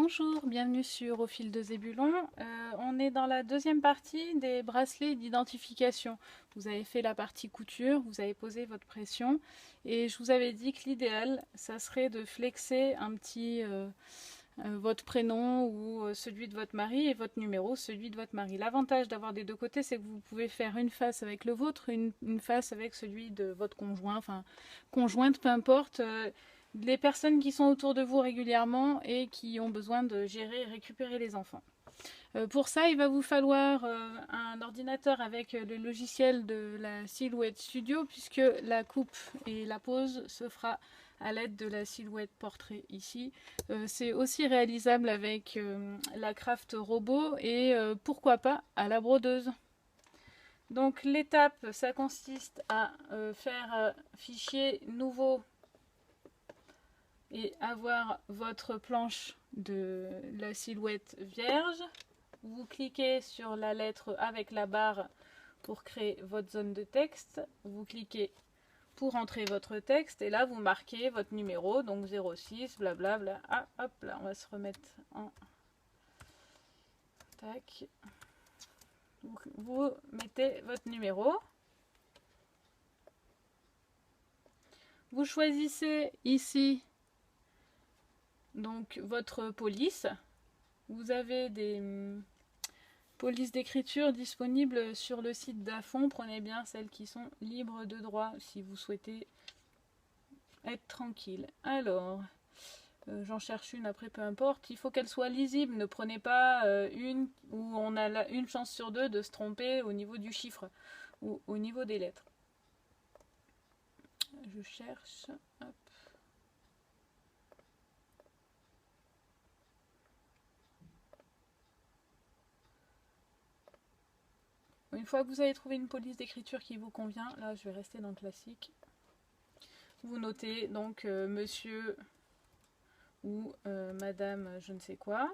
Bonjour, bienvenue sur Au fil de Zébulon. On est dans la deuxième partie des bracelets d'identification. Vous avez fait la partie couture, vous avez posé votre pression et je vous avais dit que l'idéal, ça serait de flexer un petit votre prénom ou celui de votre mari et votre numéro, celui de votre mari. L'avantage d'avoir des deux côtés, c'est que vous pouvez faire une face avec le vôtre, une face avec celui de votre conjoint, enfin conjointe, peu importe. Les personnes qui sont autour de vous régulièrement et qui ont besoin de gérer et récupérer les enfants. Pour ça, il va vous falloir un ordinateur avec le logiciel de la Silhouette Studio, puisque la coupe et la pose se fera à l'aide de la silhouette portrait ici. C'est aussi réalisable avec la Craft Robot et pourquoi pas à la brodeuse. Donc l'étape, ça consiste à faire fichier nouveau et avoir votre planche de la silhouette vierge. Vous cliquez sur la lettre avec la barre pour créer votre zone de texte. Vous cliquez pour entrer votre texte et là vous marquez votre numéro, donc 06, blablabla. Ah, hop là, on va se remettre en... Tac. Vous mettez votre numéro. Vous choisissez ici donc votre police. Vous avez des polices d'écriture disponibles sur le site d'Afon. Prenez bien celles qui sont libres de droit si vous souhaitez être tranquille. Alors, j'en cherche une après, peu importe. Il faut qu'elle soit lisible. Ne prenez pas une où on a une chance sur deux de se tromper au niveau du chiffre ou au niveau des lettres. Je cherche. Hop. Une fois que vous avez trouvé une police d'écriture qui vous convient, là je vais rester dans le classique. Vous notez donc monsieur ou madame je ne sais quoi.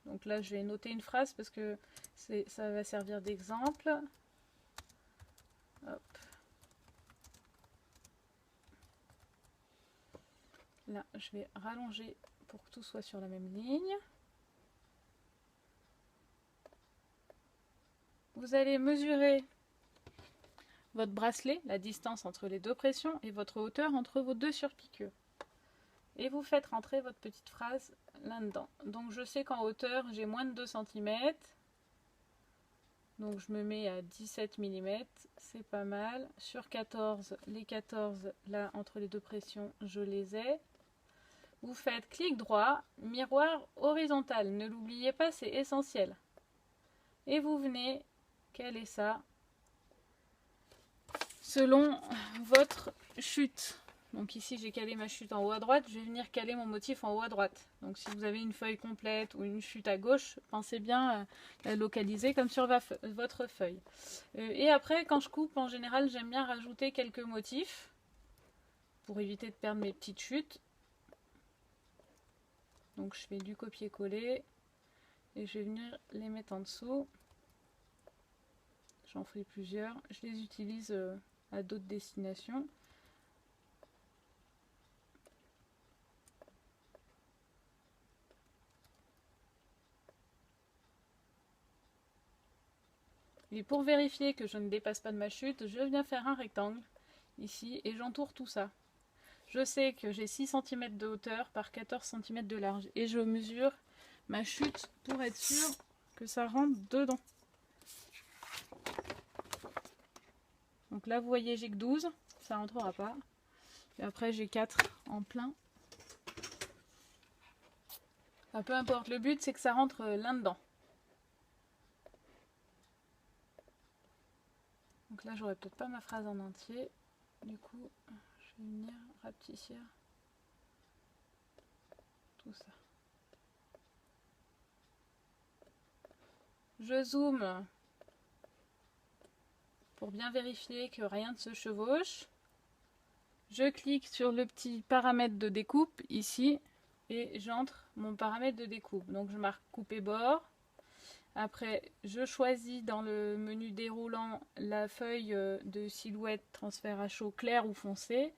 Donc là je vais noter une phrase parce que ça va servir d'exemple. Hop. Là je vais rallonger pour que tout soit sur la même ligne. Vous allez mesurer votre bracelet, la distance entre les deux pressions et votre hauteur entre vos deux surpiqûres. Et vous faites rentrer votre petite phrase là-dedans. Donc je sais qu'en hauteur j'ai moins de 2 cm. Donc je me mets à 17 mm, c'est pas mal. Sur 14, les 14 là entre les deux pressions, je les ai. Vous faites clic droit, miroir horizontal. Ne l'oubliez pas, c'est essentiel. Et vous venez caler ça selon votre chute. Donc ici j'ai calé ma chute en haut à droite, je vais venir caler mon motif en haut à droite. Donc si vous avez une feuille complète ou une chute à gauche, pensez bien à la localiser comme sur votre feuille. Et après quand je coupe, en général j'aime bien rajouter quelques motifs pour éviter de perdre mes petites chutes. Donc je fais du copier-coller et je vais venir les mettre en dessous. J'en fais plusieurs, je les utilise à d'autres destinations. Et pour vérifier que je ne dépasse pas de ma chute, je viens faire un rectangle ici et j'entoure tout ça. Je sais que j'ai 6 cm de hauteur par 14 cm de large et je mesure ma chute pour être sûr que ça rentre dedans. Donc là vous voyez j'ai que 12, ça rentrera pas. Et après j'ai 4 en plein. Enfin, peu importe, le but c'est que ça rentre là-dedans. Donc là j'aurai peut-être pas ma phrase en entier. Du coup je vais venir rapetissir tout ça. Je zoome pour bien vérifier que rien ne se chevauche. Je clique sur le petit paramètre de découpe ici et j'entre mon paramètre de découpe. Donc je marque couper bord. Après je choisis dans le menu déroulant la feuille de silhouette transfert à chaud clair ou foncé.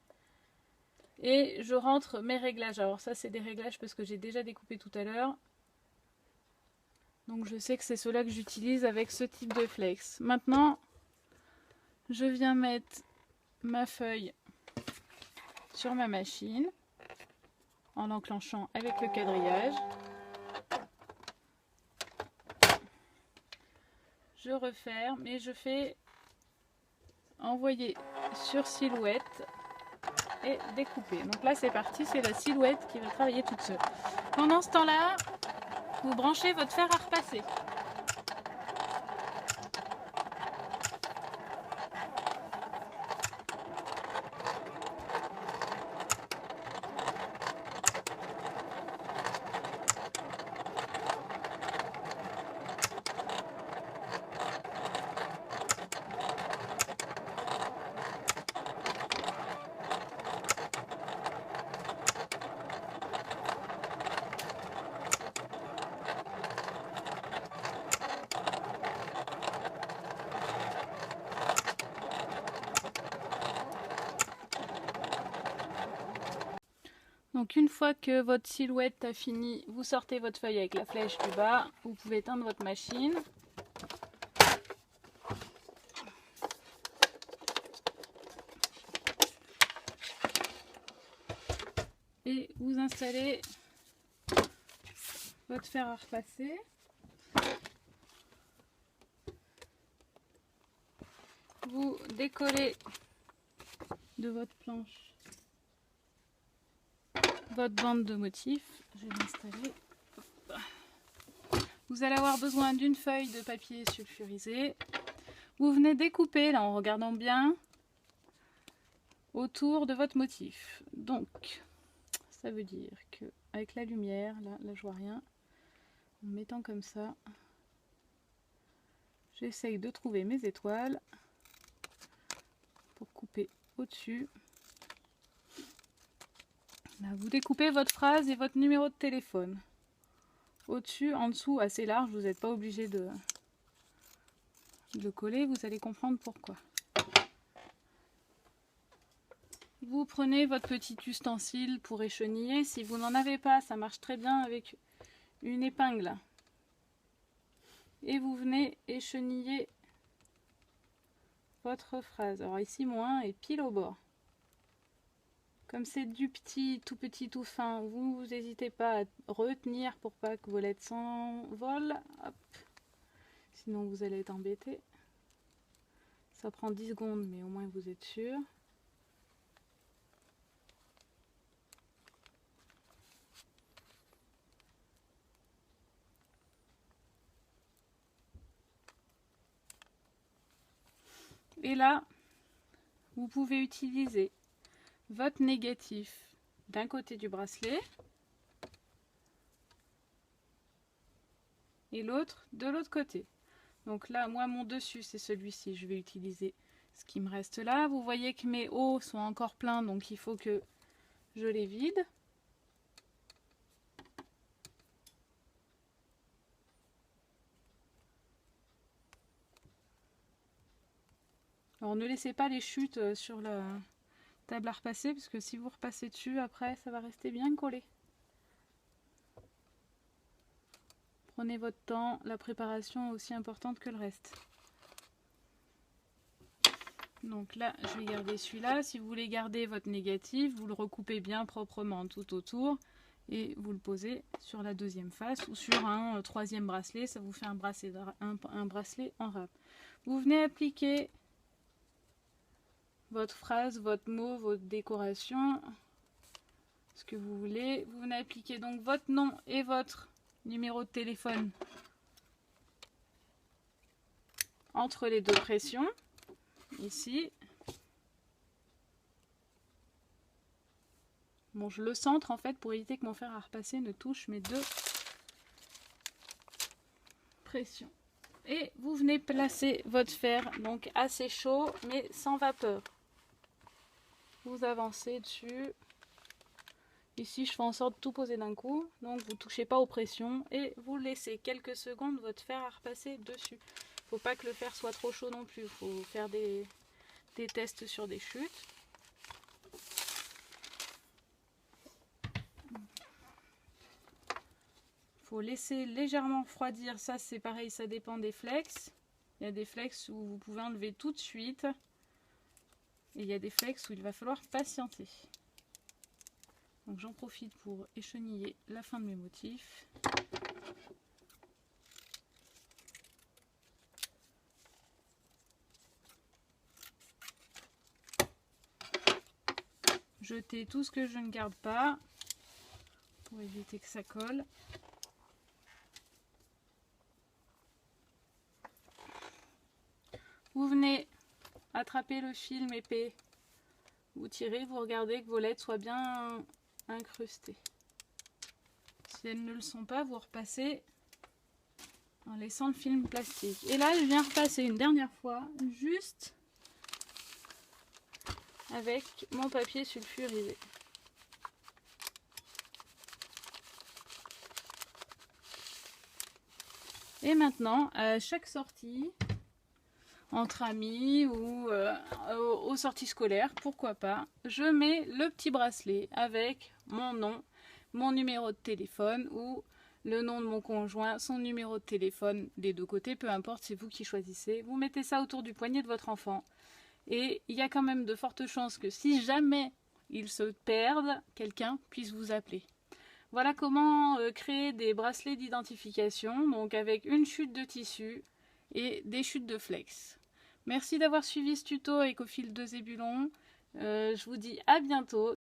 Et je rentre mes réglages. Alors ça c'est des réglages parce que j'ai déjà découpé tout à l'heure. Donc je sais que c'est ceux-là que j'utilise avec ce type de flex. Maintenant, je viens mettre ma feuille sur ma machine en l'enclenchant avec le quadrillage. Je referme et je fais envoyer sur silhouette et découper. Donc là c'est parti, c'est la silhouette qui va travailler toute seule. Pendant ce temps-là, vous branchez votre fer à repasser. Donc une fois que votre silhouette a fini, vous sortez votre feuille avec la flèche du bas, vous pouvez éteindre votre machine. Et vous installez votre fer à repasser. Vous décollez de votre planche votre bande de motifs. Je vais l'installer. Vous allez avoir besoin d'une feuille de papier sulfurisé. Vous venez découper, là en regardant bien, autour de votre motif. Donc, ça veut dire que avec la lumière, là je vois rien, en mettant comme ça, j'essaye de trouver mes étoiles pour couper au-dessus. Là, vous découpez votre phrase et votre numéro de téléphone. Au-dessus, en dessous, assez large, vous n'êtes pas obligé de le coller, vous allez comprendre pourquoi. Vous prenez votre petit ustensile pour écheniller. Si vous n'en avez pas, ça marche très bien avec une épingle. Et vous venez écheniller votre phrase. Alors ici, moins et pile au bord. Comme c'est du tout petit, tout fin, vous n'hésitez pas à retenir pour pas que vos lettres s'envolent. Sinon vous allez être embêté. Ça prend 10 secondes, mais au moins vous êtes sûr. Et là, vous pouvez utiliser votre négatif d'un côté du bracelet et l'autre de l'autre côté. Donc là, moi, mon dessus, c'est celui-ci. Je vais utiliser ce qui me reste là. Vous voyez que mes hauts sont encore pleins, donc il faut que je les vide. Alors ne laissez pas les chutes sur la table à repasser, parce que si vous repassez dessus, après, ça va rester bien collé. Prenez votre temps, la préparation est aussi importante que le reste. Donc là, je vais garder celui-là. Si vous voulez garder votre négatif, vous le recoupez bien proprement tout autour et vous le posez sur la deuxième face ou sur un troisième bracelet. Ça vous fait un bracelet en râpe. Vous venez appliquer votre phrase, votre mot, votre décoration, ce que vous voulez. Vous venez appliquer donc votre nom et votre numéro de téléphone entre les deux pressions. Ici. Bon, je le centre en fait pour éviter que mon fer à repasser ne touche mes deux pressions. Et vous venez placer votre fer donc assez chaud mais sans vapeur. Vous avancez dessus. Ici, je fais en sorte de tout poser d'un coup. Donc, vous ne touchez pas aux pressions et vous laissez quelques secondes votre fer à repasser dessus. Il ne faut pas que le fer soit trop chaud non plus. Il faut faire des tests sur des chutes. faut laisser légèrement refroidir. Ça c'est pareil, ça dépend des flex. Il y a des flex où vous pouvez enlever tout de suite. Et il y a des flex où il va falloir patienter. Donc j'en profite pour écheniller la fin de mes motifs. Jeter tout ce que je ne garde pas pour éviter que ça colle. Vous venez attraper le film épais, vous tirez, vous regardez que vos lettres soient bien incrustées. Si elles ne le sont pas, vous repassez en laissant le film plastique. Et là, je viens repasser une dernière fois, juste avec mon papier sulfurisé. Et maintenant, à chaque sortie, entre amis ou aux sorties scolaires, pourquoi pas, je mets le petit bracelet avec mon nom, mon numéro de téléphone ou le nom de mon conjoint, son numéro de téléphone, des deux côtés, peu importe, c'est vous qui choisissez. Vous mettez ça autour du poignet de votre enfant. Et il y a quand même de fortes chances que si jamais il se perde, quelqu'un puisse vous appeler. Voilà comment créer des bracelets d'identification, donc avec une chute de tissu et des chutes de flex. Merci d'avoir suivi ce tuto avec Au fil de Zébulon. Je vous dis à bientôt